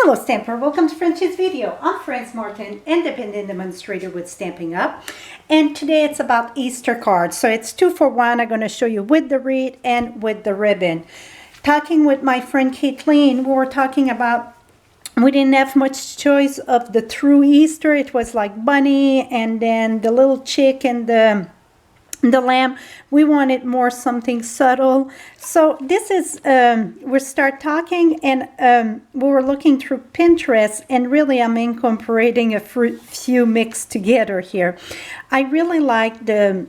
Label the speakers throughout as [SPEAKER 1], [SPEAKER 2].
[SPEAKER 1] Hello Stamper, welcome to French's video. I'm Frances Martin, independent demonstrator with Stampin' Up. And today it's about Easter cards. So it's 2 for 1. I'm going to show you with the wreath and with the ribbon. Talking with my friend Kathleen, we were talking about we didn't have much choice of the true Easter. It was like bunny and then the little chick and the lamb. We wanted more something subtle. So this is we start talking and we were looking through Pinterest, and really I'm incorporating a few mixed together here. I really like the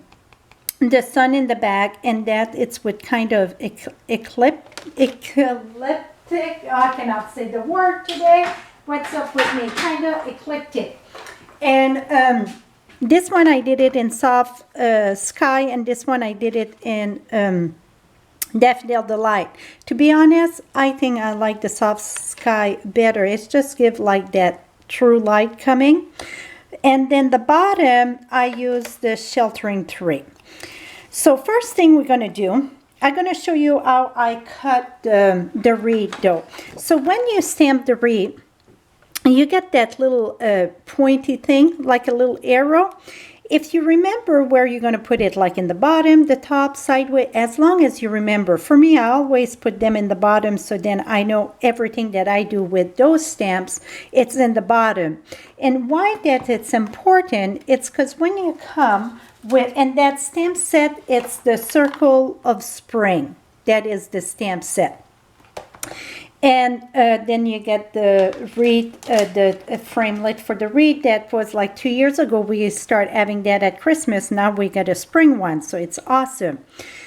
[SPEAKER 1] sun in the back, and that it's with kind of ecliptic. I cannot say the word today. What's up with me? Kind of ecliptic. And this one I did it in soft sky, and this one I did it in Daffodil Delight. To be honest, I think I like the soft sky better. It's just give like that true light coming. And then the bottom, I use the Sheltering Tree. So first thing we're going to do, I'm going to show you how I cut the wreath though. So when you stamp the wreath, you get that little pointy thing, like a little arrow. If you remember where you're going to put it, like in the bottom, the top, sideways, as long as you remember. For me, I always put them in the bottom, so then I know everything that I do with those stamps, it's in the bottom. And why that it's important, it's because when you come with, and that stamp set, it's the Circle of Spring. That is the stamp set. And then you get the wreath, the framelit for the wreath. That was like 2 years ago. We start having that at Christmas. Now we get a spring one, so it's awesome.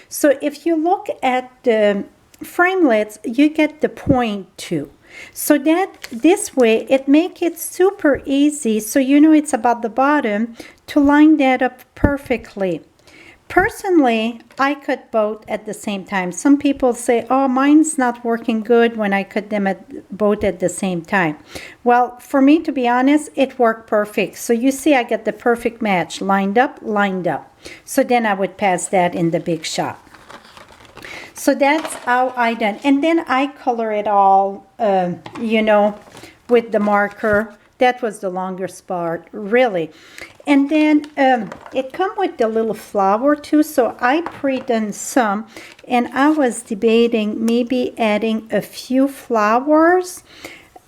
[SPEAKER 1] So if you look at the framelits, you get the point too. So that this way, it makes it super easy. So you know it's about the bottom to line that up perfectly. Personally, I cut both at the same time. Some people say, oh, mine's not working good when I cut them both at the same time. Well, for me, to be honest, it worked perfect. So you see, I get the perfect match, lined up, lined up. So then I would pass that in the big shop. So that's how I done. And then I color it all, you know, with the marker. That was the longest part, really. And then it come with the little flower too, so I pre-done some, and I was debating maybe adding a few flowers.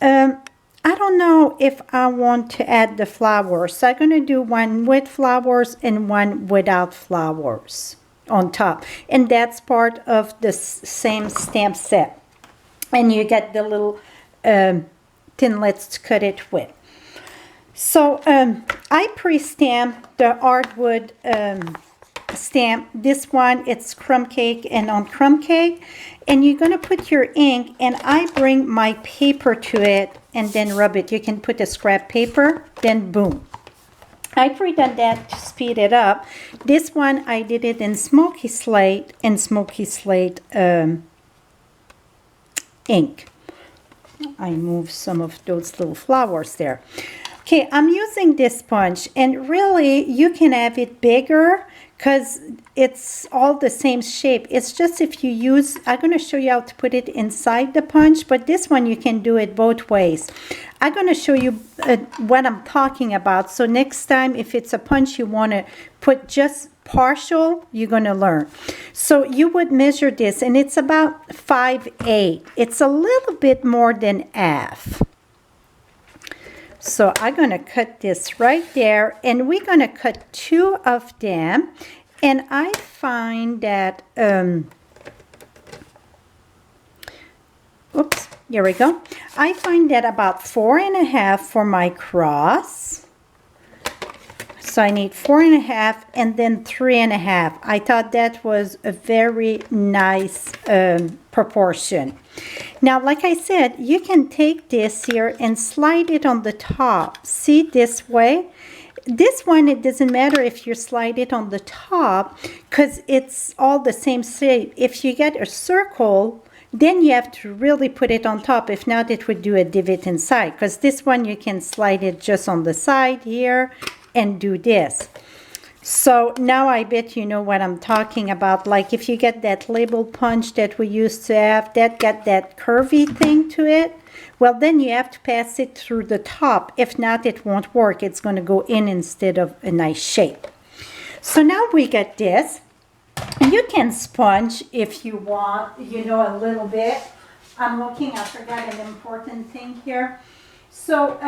[SPEAKER 1] I don't know if I want to add the flowers, so I'm going to do one with flowers and one without flowers on top. And that's part of the same stamp set. And you get the little thinlits to cut it with. So I pre-stamp the hardwood stamp. This one, it's crumb cake and on crumb cake. And you're going to put your ink, and I bring my paper to it and then rub it. You can put a scrap paper, then boom. I pre-done that to speed it up. This one, I did it in Smoky Slate and Smoky Slate ink. I moved some of those little flowers there. Okay, I'm using this punch, and really you can have it bigger because it's all the same shape. It's just if you use, I'm going to show you how to put it inside the punch, but this one you can do it both ways. I'm going to show you what I'm talking about. So next time, if it's a punch you want to put just partial, you're going to learn. So you would measure this, and it's about 5/8. It's a little bit more than half. So I'm going to cut this right there, and we're going to cut 2 of them. And I find that, oops, here we go. I find that about 4.5 for my cross. So I need 4.5 and then 3.5. I thought that was a very nice proportion. Now, like I said, you can take this here and slide it on the top. See, this way? This one, it doesn't matter if you slide it on the top because it's all the same shape. If you get a circle, then you have to really put it on top. If not, it would do a divot inside, because this one you can slide it just on the side here and do this. So now I bet you know what I'm talking about. Like if you get that label punch that we used to have, that got that curvy thing to it. well, then you have to pass it through the top. If not, it won't work. It's going to go in instead of a nice shape. So now we get this. You can sponge if you want, you know, a little bit. I'm looking, I forgot an important thing here. So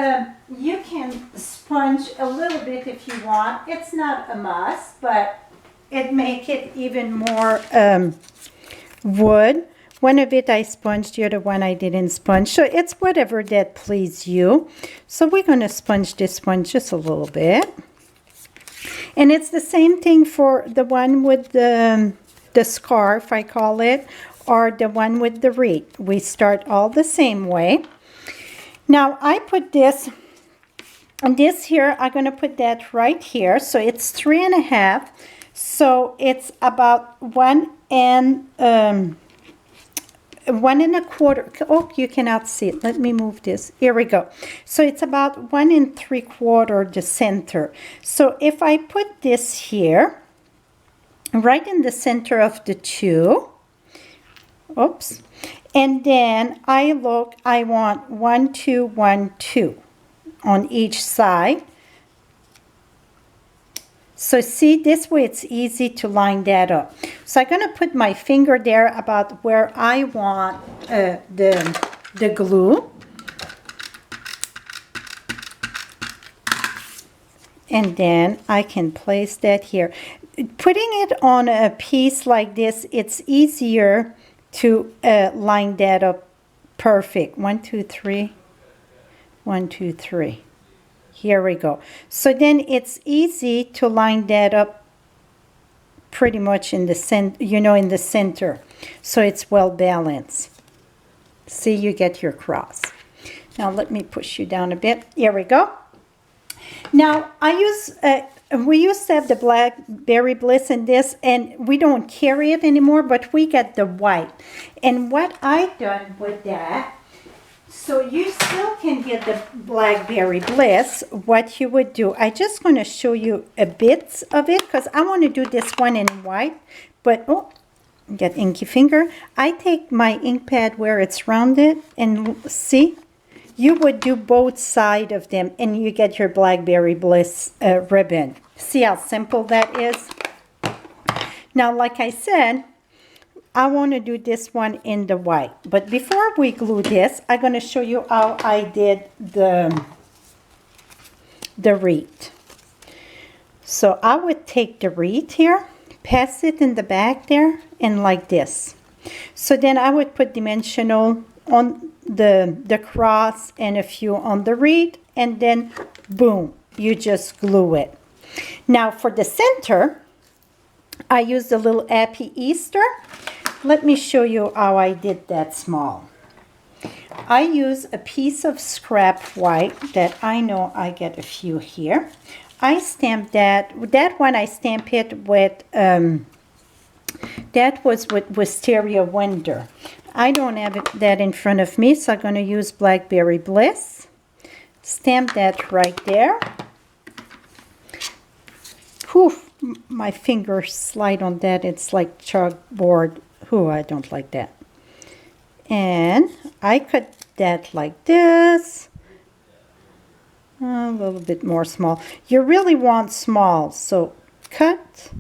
[SPEAKER 1] you can sponge a little bit if you want. It's not a must, but it makes it even more wood. One of it I sponged, the other one I didn't sponge. So it's whatever that pleases you. So we're going to sponge this one just a little bit. And it's the same thing for the one with the scarf, I call it, or the one with the wreath. We start all the same way. Now I put this, and this here, I'm going to put that right here. So it's 3.5. So it's about 1.25. Oh, you cannot see it. Let me move this. Here we go. So it's about 1.75 the center. So if I put this here, right in the center of the two, oops, and then I want 1, 2, 1, 2 on each side. So see, this way it's easy to line that up. So I'm going to put my finger there about where I want the glue. And then I can place that here. Putting it on a piece like this, it's easier to line that up perfect. 1, 2, 3. 1, 2, 3. Here we go. So then it's easy to line that up pretty much in the center, you know, in the center. So it's well balanced. See, you get your cross. Now let me push you down a bit. Here we go. Now we used to have the Blackberry Bliss in this, and we don't carry it anymore, but we get the white. And what I done with that, so you still can get the Blackberry Bliss. What you would do, I just going to show you a bit of it because I want to do this one in white. But, oh, get inky finger. I take my ink pad where it's rounded and see, you would do both sides of them and you get your Blackberry Bliss ribbon. See how simple that is? Now, like I said, I want to do this one in the white. But before we glue this, I'm going to show you how I did the wreath. So I would take the wreath here, pass it in the back there, and like this. So then I would put dimensional on the cross and a few on the wreath, and then boom, you just glue it. Now for the center, I used a little Happy Easter. Let me show you how I did that small. I use a piece of scrap white that I know I get a few here. I stamped that one I stamped it with, that was with Wisteria Wonder. I don't have that in front of me, so I'm going to use Blackberry Bliss. Stamp that right there. Poof, my fingers slide on that. It's like chalkboard. Ooh, I don't like that. And I cut that like this. A little bit more small. You really want small, so cut,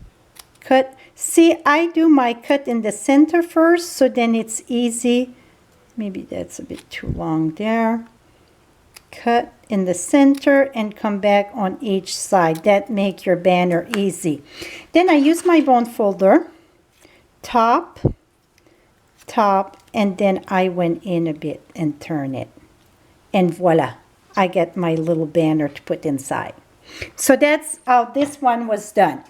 [SPEAKER 1] cut. See, I do my cut in the center first, so then it's easy. Maybe that's a bit too long there. Cut in the center and come back on each side. That make your banner easy. Then I use my bone folder, top, and then I went in a bit and turn it. And voila, I get my little banner to put inside. So that's how this one was done.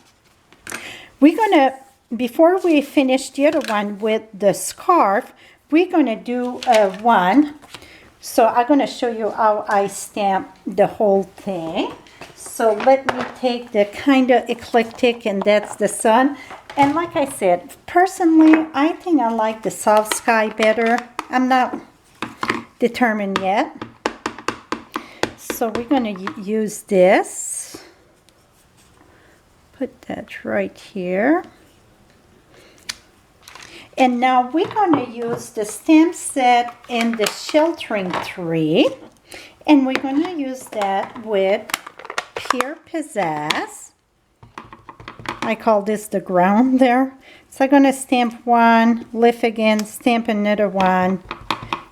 [SPEAKER 1] We're gonna, before we finish the other one with the scarf, we're gonna do one. So I'm gonna show you how I stamp the whole thing. So let me take the kind of eclectic, and that's the sun. And like I said, personally, I think I like the soft sky better. I'm not determined yet. So we're going to use this. Put that right here. And now we're going to use the stamp set and the sheltering tree. And we're going to use that with Pure Pizzazz. I call this the ground there. So I'm going to stamp one, lift again, stamp another one,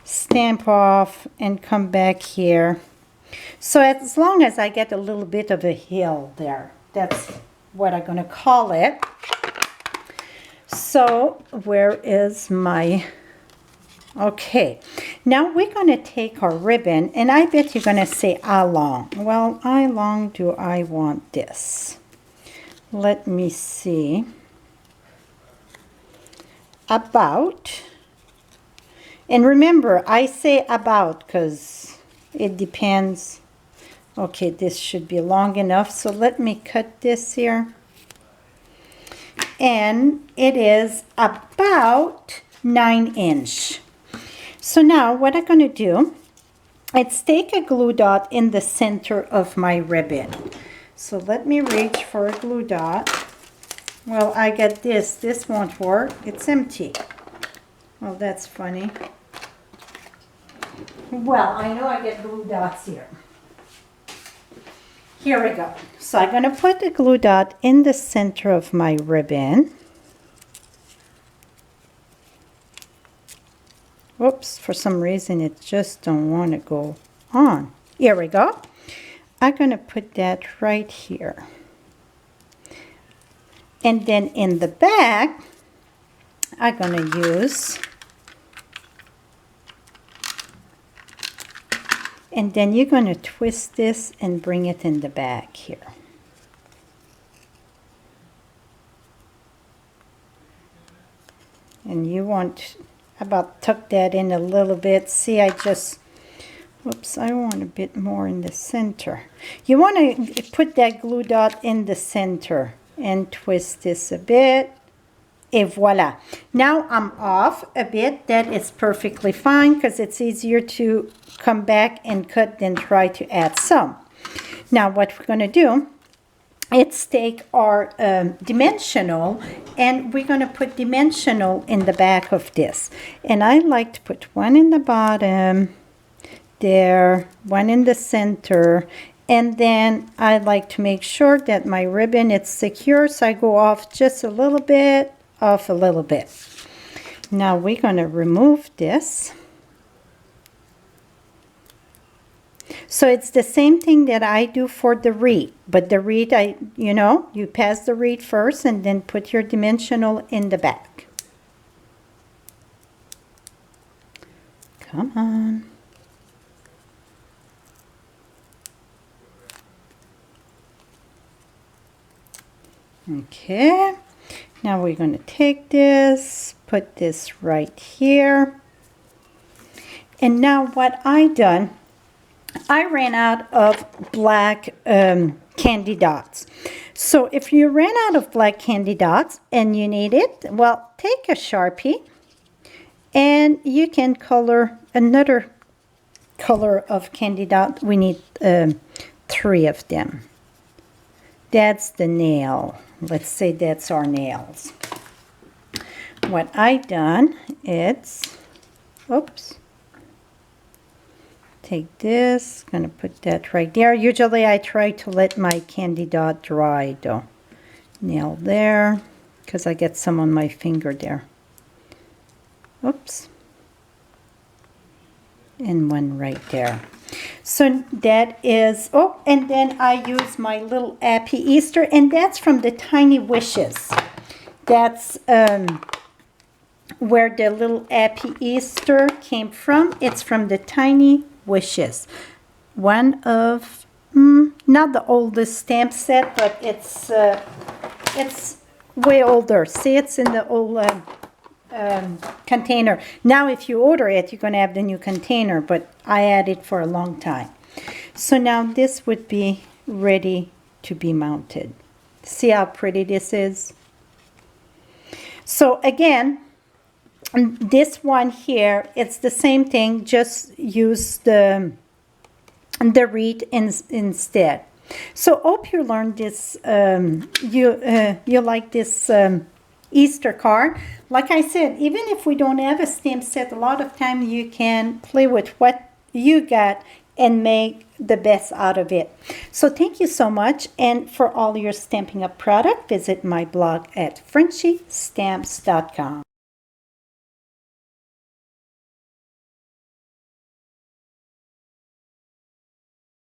[SPEAKER 1] stamp off, and come back here. So as long as I get a little bit of a hill there, that's what I'm going to call it. So where is my... Okay, now we're going to take our ribbon, and I bet you're going to say, how long? Well, how long do I want this? Let me see. About. And remember, I say about because it depends. Okay, this should be long enough. So let me cut this here. And it is about 9-inch. So now what I'm going to do is take a glue dot in the center of my ribbon. So let me reach for a glue dot. Well, I get this. This won't work. It's empty. Well, that's funny. Well, I know I get glue dots here. Here we go. So I'm going to put the glue dot in the center of my ribbon. Whoops, for some reason it just don't want to go on. Here we go. I'm going to put that right here. And then in the back, I'm going to use, and then you're going to twist this and bring it in the back here. And you want about tuck that in a little bit. See, I just, whoops, I want a bit more in the center. You want to put that glue dot in the center and twist this a bit. Et voila. Now I'm off a bit. That is perfectly fine because it's easier to come back and cut than try to add some. Now what we're going to do, it's take our dimensional, and we're going to put dimensional in the back of this. And I like to put one in the bottom, there, one in the center, and then I like to make sure that my ribbon is secure, so I go off just a little bit, off a little bit. Now we're going to remove this. So it's the same thing that I do for the wreath, but the wreath, you pass the wreath first and then put your dimensional in the back. Come on. Okay, now we're going to take this, put this right here. And now what I done, I ran out of black candy dots. So if you ran out of black candy dots and you need it, well, take a Sharpie and you can color another color of candy dot. We need 3 of them. That's the nail. Let's say that's our nails. What I done, it's, oops. Take this, gonna put that right there. Usually I try to let my candy dot dry though. Nail there, because I get some on my finger there. Oops. And one right there. So that is, oh, and then I use my little Happy Easter, and that's from the Tiny Wishes. That's where the little Happy Easter came from. It's from the Tiny Wishes. One of, not the oldest stamp set, but it's way older. See, it's in the old container. Now if you order it, you're going to have the new container, but I had it for a long time. So now this would be ready to be mounted. See how pretty this is? So again, this one here, it's the same thing, just use the wreath instead. So hope you learned this, you like this Easter card. Like I said, even if we don't have a stamp set, a lot of time you can play with what you got and make the best out of it. So thank you so much. And for all your Stampin' Up! Product, visit my blog at FrenchieStamps.com.